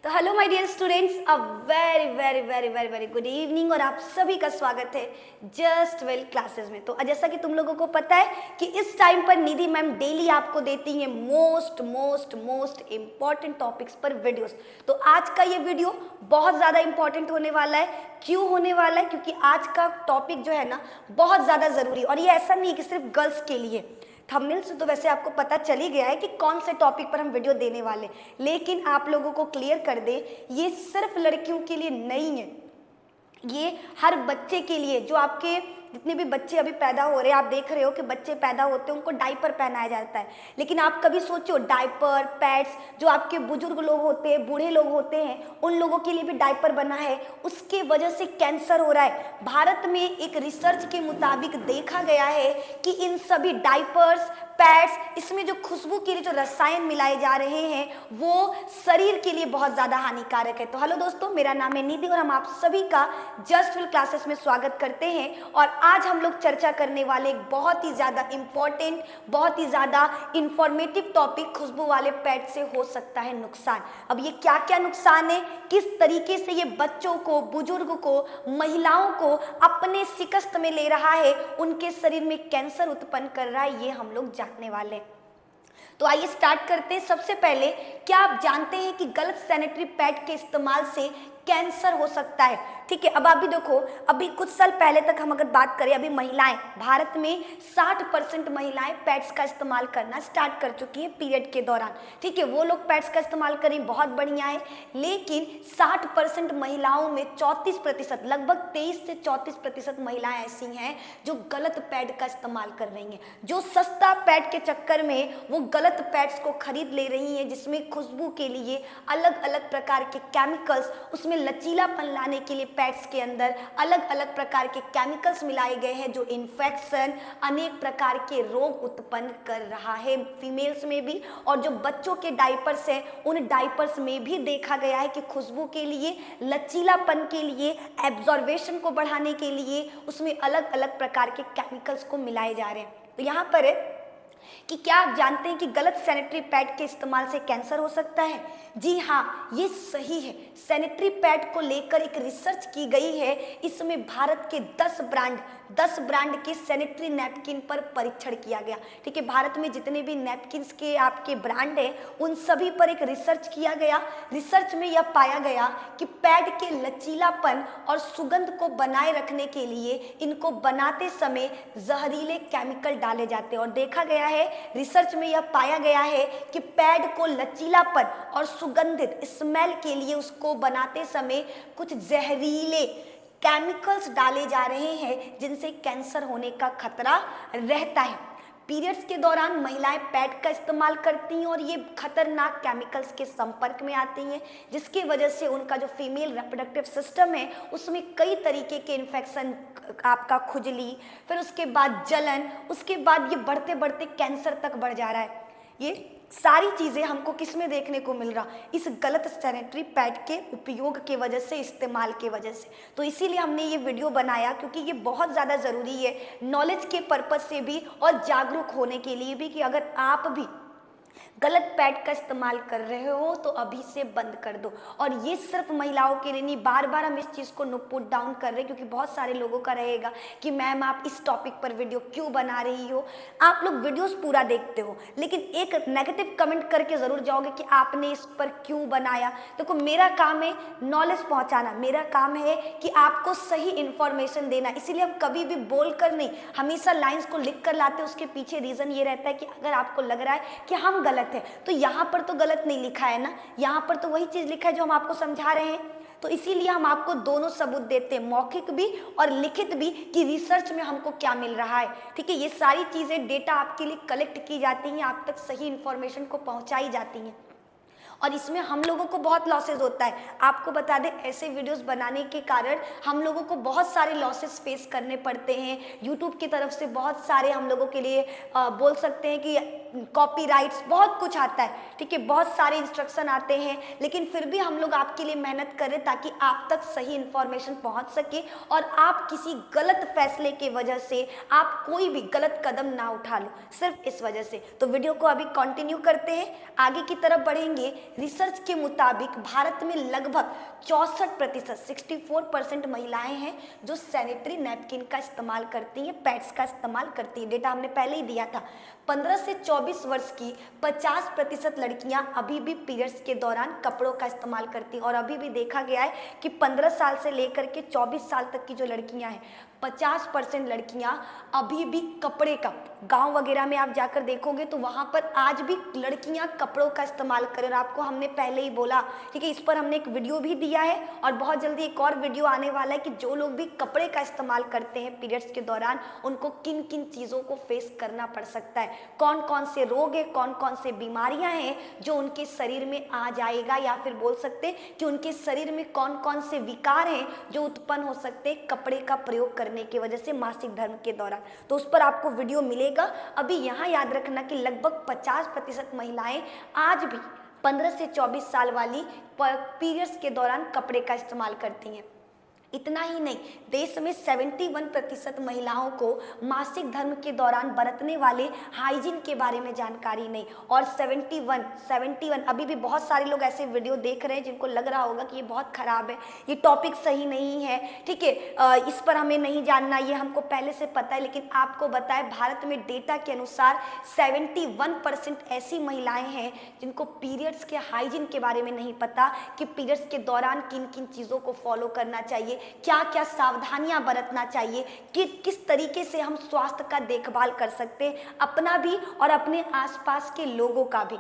तो hello my dear students, a very very very very very good evening और आप सभी का स्वागत है जस्ट वेल क्लासेस में। तो जैसा कि तुम लोगों को पता है कि इस टाइम पर निधि मैम डेली आपको देती हैं most most most important topics पर वीडियोस। तो आज का ये वीडियो बहुत ज़्यादा इंपॉर्टेंट होने वाला है। क्यों होने वाला है? क्योंकि आज का टॉपिक जो है ना बहुत ज़्यादा ज़रूरी, और ये ऐसा नहीं कि सिर्फ गर्ल्स के लिए। थंबनेल से तो वैसे आपको पता चल ही गया है कि कौन से टॉपिक पर हम वीडियो देने वाले, लेकिन आप लोगों को क्लियर कर दे, ये सिर्फ लड़कियों के लिए नहीं है, ये हर बच्चे के लिए। जो आपके जितने भी बच्चे अभी पैदा हो रहे हैं, आप देख रहे हो कि बच्चे पैदा होते हैं उनको डायपर पहनाया जाता है, लेकिन आप कभी सोचो डायपर पैड्स जो आपके बुजुर्ग लोग होते हैं, बूढ़े लोग होते हैं, उन लोगों के लिए भी डायपर बना है। उसके वजह से कैंसर हो रहा है। भारत में एक रिसर्च के मुताबिक देखा गया है कि इन सभी डायपर्स पैड्स, इसमें जो खुशबू के लिए जो रसायन मिलाए जा रहे हैं वो शरीर के लिए बहुत ज़्यादा हानिकारक है। तो हेलो दोस्तों, मेरा नाम है निधि और हम आप सभी का जस्ट वेल क्लासेस में स्वागत करते हैं। और आज हम लोग चर्चा करने वाले एक बहुत ही ज़्यादा इम्पॉर्टेंट, बहुत ही ज़्यादा इंफॉर्मेटिव टॉपिक, खुशबू वाले पैड से हो सकता है नुकसान। अब ये क्या क्या नुकसान है, किस तरीके से ये बच्चों को, बुजुर्ग को, महिलाओं को अपने शिकस्त में ले रहा है, उनके शरीर में कैंसर उत्पन्न कर रहा है, ये हम लोग जानने वाले हैं। तो आइए स्टार्ट करते हैं। सबसे पहले, क्या आप जानते हैं कि गलत सैनिटरी पैड के इस्तेमाल से कैंसर हो सकता है? ठीक है, अब आप भी देखो, अभी कुछ साल पहले तक हम अगर बात करें, अभी महिलाएं, भारत में 60% महिलाएं पैड्स का इस्तेमाल करना स्टार्ट कर चुकी हैं पीरियड के दौरान। ठीक है, वो लोग पैड्स का इस्तेमाल करें, बहुत बढ़िया है, लेकिन 60% महिलाओं में 34%, लगभग 23 से 34% महिलाएं ऐसी हैं जो गलत पैड का इस्तेमाल कर रही हैं, जो सस्ता पैड के चक्कर में वो गलत पैड्स को खरीद ले रही हैं, जिसमें खुशबू के लिए अलग अलग प्रकार के केमिकल्स, उसमें लचीलापन लाने के लिए पैड्स के अंदर अलग अलग प्रकार के केमिकल्स मिलाए गए हैं, जो इन्फेक्शन, अनेक प्रकार के रोग उत्पन्न कर रहा है फीमेल्स में भी। और जो बच्चों के डायपर्स हैं, उन डायपर्स में भी देखा गया है कि खुशबू के लिए, लचीलापन के लिए, एब्जॉर्बेशन को बढ़ाने के लिए उसमें अलग अलग प्रकार के केमिकल्स को मिलाए जा रहे हैं। तो यहाँ पर है कि क्या आप जानते हैं कि गलत सैनिटरी पैड के इस्तेमाल से कैंसर हो सकता है? जी हाँ, ये सही है। सैनिटरी पैड को लेकर एक रिसर्च की गई है। इसमें भारत के 10 ब्रांड के सैनिटरी नैपकिन पर परीक्षण किया गया। ठीक है, भारत में जितने भी नैपकिन्स के आपके ब्रांड हैं, उन सभी पर एक रिसर्च किया गया। रिसर्च में यह पाया गया कि पैड के लचीलापन और सुगंध को बनाए रखने के लिए इनको बनाते समय जहरीले केमिकल डाले जाते हैं। और देखा गया है, रिसर्च में यह पाया गया है कि पैड को लचीलापन और सुगंधित स्मेल के लिए उसको बनाते समय कुछ जहरीले केमिकल्स डाले जा रहे हैं, जिनसे कैंसर होने का खतरा रहता है। पीरियड्स के दौरान महिलाएं पैड का इस्तेमाल करती हैं और ये खतरनाक केमिकल्स के संपर्क में आती हैं, जिसकी वजह से उनका जो फीमेल रिप्रोडक्टिव सिस्टम है उसमें कई तरीके के इन्फेक्शन, आपका खुजली, फिर उसके बाद जलन, उसके बाद ये बढ़ते बढ़ते कैंसर तक बढ़ जा रहा है। ये सारी चीज़ें हमको किस में देखने को मिल रहा? इस गलत सैनिटरी पैड के उपयोग के वजह से, इस्तेमाल के वजह से। तो इसीलिए हमने ये वीडियो बनाया, क्योंकि ये बहुत ज़्यादा ज़रूरी है नॉलेज के पर्पज़ से भी और जागरूक होने के लिए भी, कि अगर आप भी गलत पैड का इस्तेमाल कर रहे हो तो अभी से बंद कर दो। और ये सिर्फ महिलाओं के लिए नहीं, बार बार हम इस चीज़ को पुट डाउन कर रहे हैं, क्योंकि बहुत सारे लोगों का रहेगा कि मैम आप इस टॉपिक पर वीडियो क्यों बना रही हो? आप लोग वीडियोस पूरा देखते हो, लेकिन एक नेगेटिव कमेंट करके ज़रूर जाओगे कि आपने इस पर क्यों बनाया। देखो, मेरा काम है नॉलेज पहुँचाना, मेरा काम है कि आपको सही इन्फॉर्मेशन देना। इसीलिए हम कभी भी बोल कर नहीं, हमेशा लाइन्स को लिख कर लाते। उसके पीछे रीज़न ये रहता है कि अगर आपको लग रहा है कि हम गलत है, तो यहाँ पर तो गलत नहीं लिखा है ना, यहाँ पर तो वही चीज लिखा है जो हम आपको समझा रहे हैं। तो इसीलिए हम आपको दोनों सबूत देते हैं, मौखिक भी और लिखित भी, कि रिसर्च में हमको क्या मिल रहा है। ठीक है, ये सारी चीजें, डेटा आपके लिए कलेक्ट की जाती हैं, आप तक सही इंफॉर्मेशन को पहुंचाई जाती हैं। और इसमें हम लोगों को बहुत लॉसेस होता है। आपको बता दें, ऐसे वीडियोस बनाने के कारण हम लोगों को बहुत सारे लॉसेस फेस करने पड़ते हैं। यूट्यूब की तरफ से बहुत सारे हम लोगों के लिए बोल सकते हैं कि कॉपीराइट्स, बहुत कुछ आता है। ठीक है, बहुत सारे इंस्ट्रक्शन आते हैं, लेकिन फिर भी हम लोग आपके लिए मेहनत करें ताकि आप तक सही इंफॉर्मेशन पहुंच सके और आप किसी गलत फैसले की वजह से आप कोई भी गलत कदम ना उठा लो, सिर्फ इस वजह से। तो वीडियो को अभी कंटिन्यू करते हैं, आगे की तरफ बढ़ेंगे। रिसर्च के मुताबिक भारत में लगभग 64% 64% महिलाएं हैं जो सैनिटरी नैपकिन का इस्तेमाल करती हैं, पैड्स का इस्तेमाल करती हैं। डेटा हमने पहले ही दिया था। 15 से 24 वर्ष की 50% लड़कियां अभी भी पीरियड्स के दौरान कपड़ों का इस्तेमाल करती हैं। और अभी भी देखा गया है कि 15 साल से लेकर के 24 साल तक की जो लड़कियां हैं, 50% लड़कियां अभी भी कपड़े का, गांव वगैरह में आप जाकर देखोगे तो वहां पर आज भी लड़कियां कपड़ों का इस्तेमाल करें। आपको हमने पहले ही बोला, ठीक है, इस पर हमने एक वीडियो भी दिया है और बहुत जल्दी एक और वीडियो आने वाला है कि जो लोग भी कपड़े का इस्तेमाल करते हैं पीरियड्स के दौरान, उनको किन किन चीज़ों को फेस करना पड़ सकता है, कौन कौन से रोग है, कौन कौन से बीमारियां हैं जो उनके शरीर में आ जाएगा, या फिर बोल सकते हैं कि उनके शरीर में कौन कौन से विकार हैं जो उत्पन्न हो सकते हैं कपड़े का प्रयोग करने की वजह से मासिक धर्म के दौरान। तो उस पर आपको वीडियो मिलेगा। अभी यहाँ याद रखना कि लगभग 50% महिलाएं आज भी 15 से 24 साल वाली पीरियड्स के दौरान कपड़े का इस्तेमाल करती हैं। इतना ही नहीं, देश में 71% महिलाओं को मासिक धर्म के दौरान बरतने वाले हाइजीन के बारे में जानकारी नहीं। और 71 अभी भी बहुत सारे लोग ऐसे वीडियो देख रहे हैं जिनको लग रहा होगा कि ये बहुत ख़राब है, ये टॉपिक सही नहीं है, ठीक है, इस पर हमें नहीं जानना, ये हमको पहले से पता है। लेकिन आपको बताए, भारत में डेटा के अनुसार 71% ऐसी महिलाएं हैं जिनको पीरियड्स के हाइजीन के बारे में नहीं पता कि पीरियड्स के दौरान किन किन चीज़ों को फॉलो करना चाहिए, क्या क्या सावधानियां बरतना चाहिए, कि किस तरीके से हम स्वास्थ्य का देखभाल कर सकते हैं, अपना भी और अपने आसपास के लोगों का भी।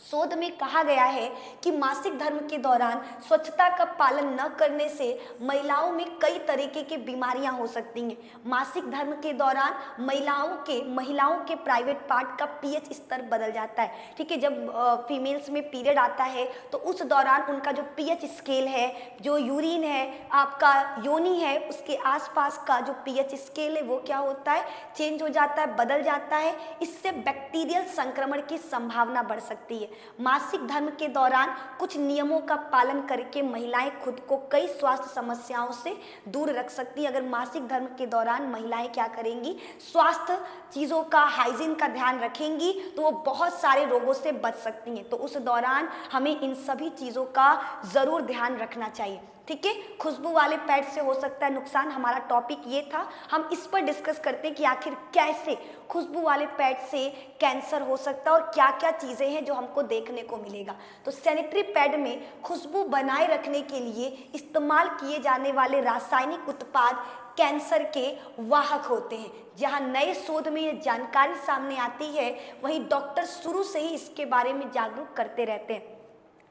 शोध में कहा गया है कि मासिक धर्म के दौरान स्वच्छता का पालन न करने से महिलाओं में कई तरीके की बीमारियां हो सकती हैं। मासिक धर्म के दौरान महिलाओं के प्राइवेट पार्ट का पीएच स्तर बदल जाता है, ठीक है। जब फीमेल्स में पीरियड आता है तो उस दौरान उनका जो पीएच स्केल है, जो यूरिन है, आपका योनि है, उसके आसपास का जो पीएच स्केल है वो क्या होता है, चेंज हो जाता है, बदल जाता है। इससे बैक्टीरियल संक्रमण की संभावना बढ़ सकती है। मासिक धर्म के दौरान कुछ नियमों का पालन करके महिलाएं खुद को कई स्वास्थ्य समस्याओं से दूर रख सकती हैं। अगर मासिक धर्म के दौरान महिलाएं क्या करेंगी, स्वास्थ्य चीज़ों का, हाइजीन का ध्यान रखेंगी तो वो बहुत सारे रोगों से बच सकती हैं। तो उस दौरान हमें इन सभी चीज़ों का ज़रूर ध्यान रखना चाहिए, ठीक है। खुशबू वाले पैड से हो सकता है नुकसान, हमारा टॉपिक ये था। हम इस पर डिस्कस करते हैं कि आखिर कैसे खुशबू वाले पैड से कैंसर हो सकता है और क्या क्या चीज़ें हैं जो हमको देखने को मिलेगा। तो सैनिटरी पैड में खुशबू बनाए रखने के लिए इस्तेमाल किए जाने वाले रासायनिक उत्पाद कैंसर के वाहक होते हैं। जहां नए शोध में ये जानकारी सामने आती है, वहीं डॉक्टर शुरू से ही इसके बारे में जागरूक करते रहते हैं।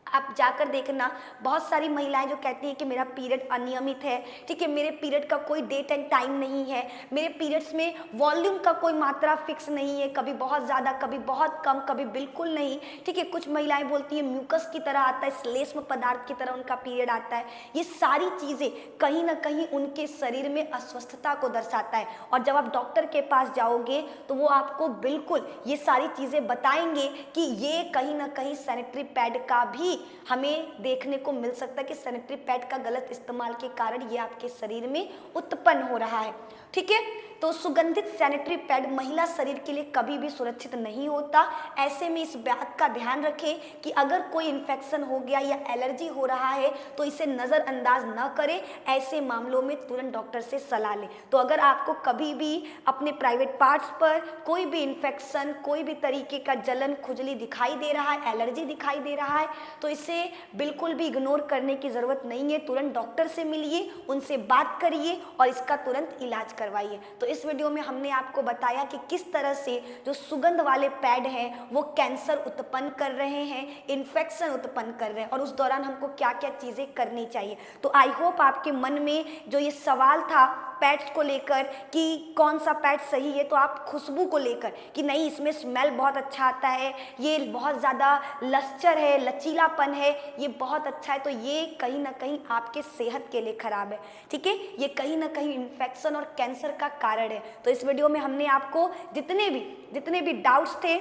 आप जाकर देखना, बहुत सारी महिलाएं जो कहती हैं कि मेरा पीरियड अनियमित है, ठीक है, मेरे पीरियड का कोई डेट एंड टाइम नहीं है, मेरे पीरियड्स में वॉल्यूम का कोई मात्रा फिक्स नहीं है, कभी बहुत ज़्यादा, कभी बहुत कम, कभी बिल्कुल नहीं, ठीक है। कुछ महिलाएं बोलती हैं म्यूकस की तरह आता है, श्लेष्म पदार्थ की तरह उनका पीरियड आता है। ये सारी चीज़ें कहीं ना कहीं उनके शरीर में अस्वस्थता को दर्शाता है। और जब आप डॉक्टर के पास जाओगे तो वो आपको बिल्कुल ये सारी चीज़ें बताएंगे कि ये कहीं ना कहीं सैनिटरी पैड का भी हमें देखने को मिल सकता है कि सैनिटरी पैड का गलत इस्तेमाल के कारण ये आपके शरीर में उत्पन्न हो रहा है, ठीक है। तो सुगंधित सैनिटरी पैड महिला शरीर के लिए कभी भी सुरक्षित नहीं होता। ऐसे में इस बात का ध्यान रखें कि अगर कोई इन्फेक्शन हो गया या एलर्जी हो रहा है तो इसे नज़रअंदाज न करें। ऐसे मामलों में तुरंत डॉक्टर से सलाह लें। तो अगर आपको कभी भी अपने प्राइवेट पार्ट्स पर कोई भी इन्फेक्शन, कोई भी तरीके का जलन, खुजली दिखाई दे रहा है, एलर्जी दिखाई दे रहा है, तो इसे बिल्कुल भी इग्नोर करने की ज़रूरत नहीं है। तुरंत डॉक्टर से मिलिए, उनसे बात करिए और इसका तुरंत इलाज करवाइए। तो इस वीडियो में हमने आपको बताया कि किस तरह से जो सुगंध वाले पैड हैं वो कैंसर उत्पन्न कर रहे हैं, इन्फेक्शन उत्पन्न कर रहे हैं, और उस दौरान हमको क्या क्या चीज़ें करनी चाहिए। तो आई होप आपके मन में जो ये सवाल था पैड्स को लेकर कि कौन सा पैड सही है, तो आप खुशबू को लेकर कि नहीं इसमें स्मेल बहुत अच्छा आता है, ये बहुत ज़्यादा लस्चर है, लचीलापन है, ये बहुत अच्छा है, तो ये कहीं ना कहीं आपके सेहत के लिए ख़राब है, ठीक है। ये कहीं ना कहीं इन्फेक्शन और कैंसर का कारण है। तो इस वीडियो में हमने आपको जितने भी डाउट्स थे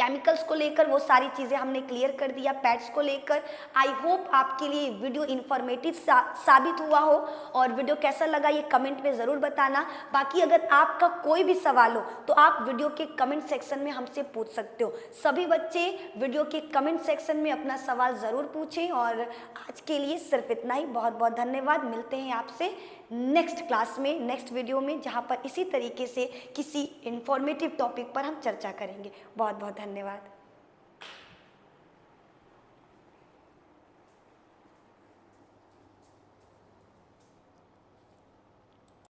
केमिकल्स को लेकर वो सारी चीज़ें हमने क्लियर कर दिया, पेट्स को लेकर। आई होप आपके लिए वीडियो इन्फॉर्मेटिव साबित हुआ हो, और वीडियो कैसा लगा ये कमेंट में ज़रूर बताना। बाकी अगर आपका कोई भी सवाल हो तो आप वीडियो के कमेंट सेक्शन में हमसे पूछ सकते हो। सभी बच्चे वीडियो के कमेंट सेक्शन में अपना सवाल ज़रूर पूछें। और आज के लिए सिर्फ इतना ही। बहुत बहुत धन्यवाद। मिलते हैं आपसे नेक्स्ट क्लास में, नेक्स्ट वीडियो में, जहाँ पर इसी तरीके से किसी इंफॉर्मेटिव टॉपिक पर हम चर्चा करेंगे। बहुत बहुत धन्यवाद।